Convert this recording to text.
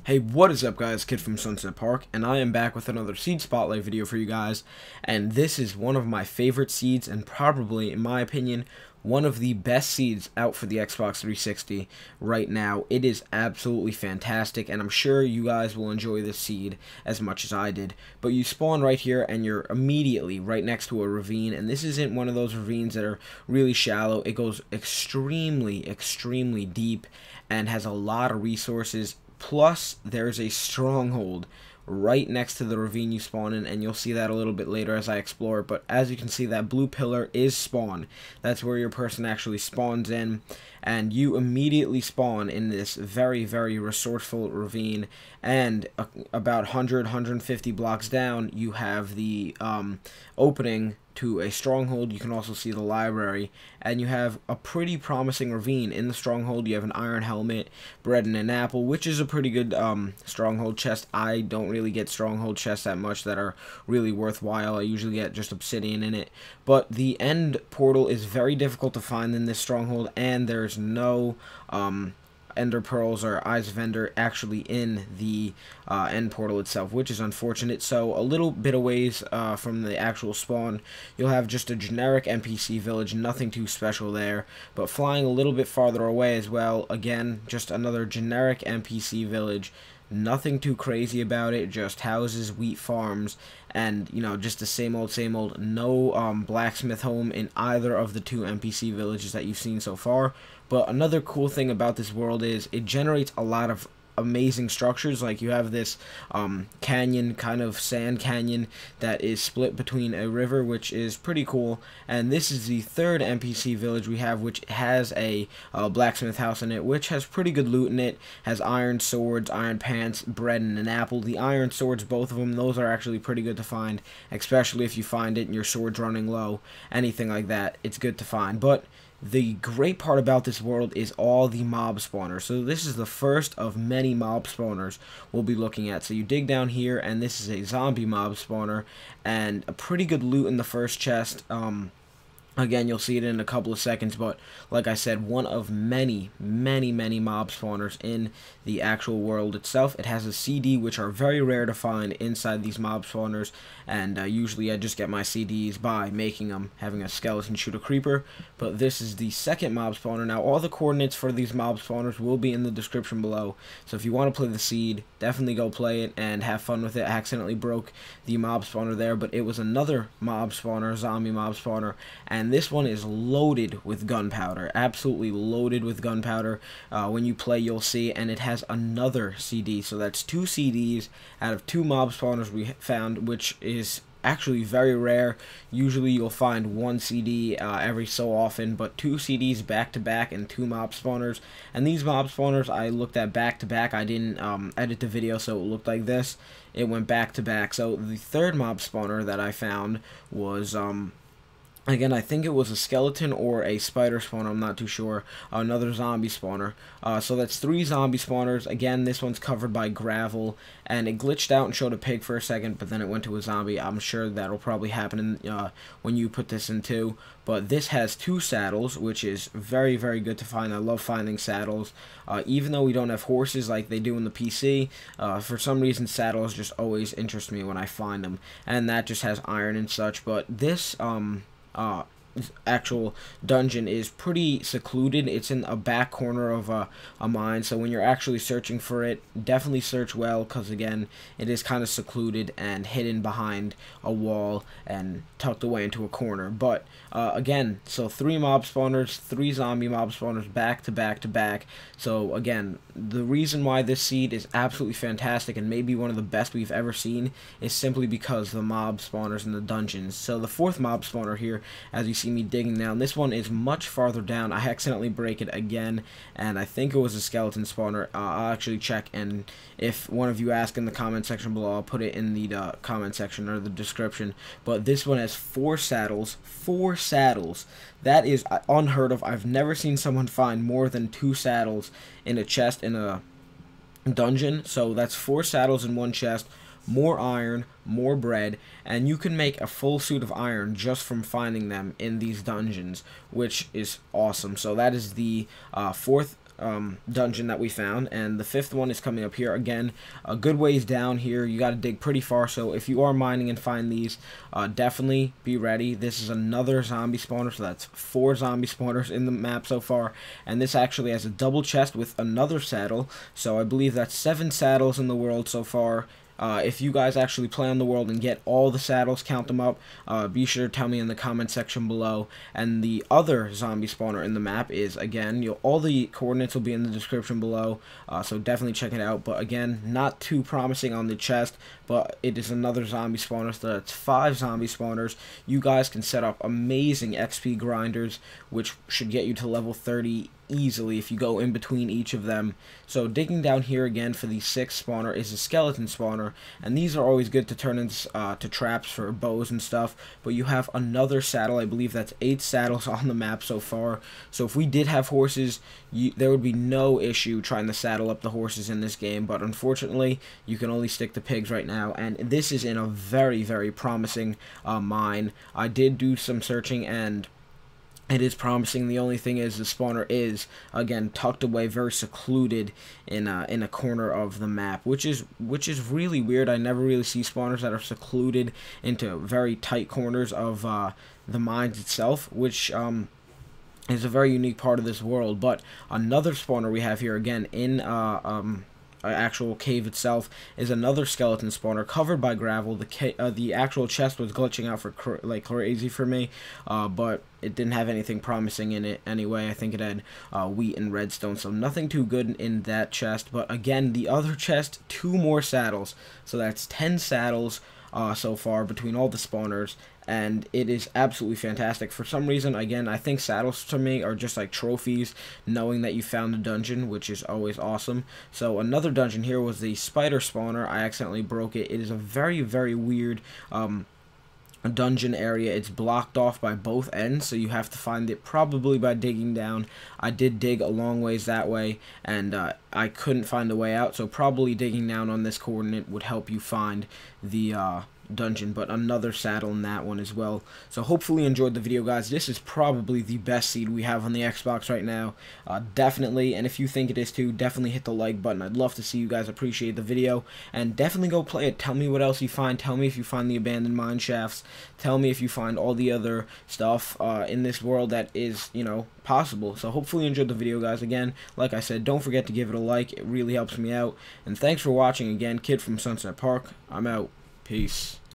Hey, what is up guys, Kid from Sunset Park, and I am back with another seed spotlight video for you guys, and this is one of my favorite seeds, and probably, in my opinion, one of the best seeds out for the Xbox 360 right now. It is absolutely fantastic, and I'm sure you guys will enjoy this seed as much as I did. But you spawn right here, and you're immediately right next to a ravine, and this isn't one of those ravines that are really shallow. It goes extremely deep, and has a lot of resources. Plus, there's a stronghold right next to the ravine you spawn in, and you'll see that a little bit later as I explore. But as you can see, that blue pillar is spawn. That's where your person actually spawns in, and you immediately spawn in this very resourceful ravine. And about 150 blocks down, you have the opening to a stronghold. You can also see the library, and you have a pretty promising ravine. In the stronghold, you have an iron helmet, bread, and an apple, which is a pretty good stronghold chest. I don't really get stronghold chests that much that are really worthwhile. I usually get just obsidian in it. But the end portal is very difficult to find in this stronghold, and there's no ender pearls or eyes of ender actually in the end portal itself, which is unfortunate. So a little bit of ways from the actual spawn, you'll have just a generic NPC village, nothing too special there. But flying a little bit farther away as well, again, just another generic NPC village. Nothing too crazy about it, just houses, wheat farms, and, you know, just the same old. No blacksmith home in either of the two NPC villages that you've seen so far. But another cool thing about this world is it generates a lot of amazing structures. Like, you have this canyon, kind of sand canyon, that is split between a river, which is pretty cool. And this is the third NPC village we have, which has a blacksmith house in it, which has pretty good loot in it. Has iron swords, iron pants, bread, and an apple. The iron swords, both of them, those are actually pretty good to find, especially if you find it and your sword's running low. Anything like that, it's good to find. But the great part about this world is all the mob spawners. So this is the first of many mob spawners we'll be looking at. So you dig down here, and this is a zombie mob spawner, and a pretty good loot in the first chest. Again, you'll see it in a couple of seconds, but like I said, one of many mob spawners in the actual world itself. It has a CD, which are very rare to find inside these mob spawners, and usually I just get my CDs by making them, having a skeleton shoot a creeper. But this is the second mob spawner. Now, all the coordinates for these mob spawners will be in the description below, so if you want to play the seed, definitely go play it and have fun with it. I accidentally broke the mob spawner there, but it was another mob spawner, zombie mob spawner, and this one is loaded with gunpowder, absolutely loaded with gunpowder. When you play, you'll see, and it has another CD, so that's two CDs out of two mob spawners we found, which is actually very rare. Usually you'll find one CD every so often, but two CDs back to back and two mob spawners. And these mob spawners I looked at back to back. I didn't edit the video so it looked like this. It went back to back. So the third mob spawner that I found was again, I think it was a skeleton or a spider spawner, I'm not too sure. Another zombie spawner. So that's three zombie spawners. Again, this one's covered by gravel, and it glitched out and showed a pig for a second, but then it went to a zombie. I'm sure that'll probably happen in, when you put this in too. But this has two saddles, which is very good to find. I love finding saddles. Even though we don't have horses like they do in the PC, for some reason saddles just always interest me when I find them. And that just has iron and such. But this actual dungeon is pretty secluded. It's in a back corner of a mine, so when you're actually searching for it, definitely search well, because again, it is kind of secluded and hidden behind a wall and tucked away into a corner. But again, so three mob spawners, three zombie mob spawners back to back. So again, the reason why this seed is absolutely fantastic and maybe one of the best we've ever seen is simply because the mob spawners in the dungeons. So the fourth mob spawner here, as you see me digging down, this one is much farther down. I accidentally break it again, and I think it was a skeleton spawner. I'll actually check, and if one of you ask in the comment section below, I'll put it in the comment section or the description. But this one has four saddles. That is unheard of. I've never seen someone find more than two saddles in a chest in a dungeon. So that's four saddles in one chest, more iron, more bread, and you can make a full suit of iron just from finding them in these dungeons, which is awesome. So that is the fourth dungeon that we found, and the 5th one is coming up here. Again, a good ways down here. You got to dig pretty far, so if you are mining and find these, definitely be ready. This is another zombie spawner, so that's 4 zombie spawners in the map so far, and this actually has a double chest with another saddle, so I believe that's 7 saddles in the world so far. If you guys actually play on the world and get all the saddles, count them up, be sure to tell me in the comment section below. And the other zombie spawner in the map is, again, all the coordinates will be in the description below, so definitely check it out. But again, not too promising on the chest, but it is another zombie spawner, so that's 5 zombie spawners. You guys can set up amazing XP grinders, which should get you to level 30 easily if you go in between each of them. So digging down here again for the 6th spawner is a skeleton spawner, and these are always good to turn into to traps for bows and stuff. But you have another saddle. I believe that's 8 saddles on the map so far. So if we did have horses, there would be no issue trying to saddle up the horses in this game, but unfortunately you can only stick to pigs right now, and this is in a very, very promising mine. I did do some searching, and it is promising. The only thing is the spawner is, again, tucked away, very secluded in a corner of the map, which is really weird. I never really see spawners that are secluded into very tight corners of the mines itself, which is a very unique part of this world. But another spawner we have here, again, in actual cave itself, is another skeleton spawner covered by gravel. The actual chest was glitching out for like crazy for me, but it didn't have anything promising in it anyway. I think it had wheat and redstone, so nothing too good in that chest. But again, the other chest, 2 more saddles, so that's 10 saddles so far between all the spawners, and it is absolutely fantastic. For some reason, again, I think saddles to me are just like trophies, knowing that you found a dungeon, which is always awesome. So another dungeon here was the spider spawner. I accidentally broke it. It is a very, very weird dungeon area. It's blocked off by both ends, so you have to find it probably by digging down. I did dig a long ways that way, and I couldn't find a way out, so probably digging down on this coordinate would help you find the dungeon. But another saddle in that one as well. So hopefully you enjoyed the video, guys. This is probably the best seed we have on the Xbox right now, definitely. And if you think it is too, definitely hit the like button. I'd love to see you guys appreciate the video, and definitely go play it. Tell me what else you find. Tell me if you find the abandoned mine shafts. Tell me if you find all the other stuff in this world that is, you know, possible. So hopefully you enjoyed the video, guys. Again, like I said, don't forget to give it a like. It really helps me out. And thanks for watching. Again, Kid from Sunset Park. I'm out. Peace.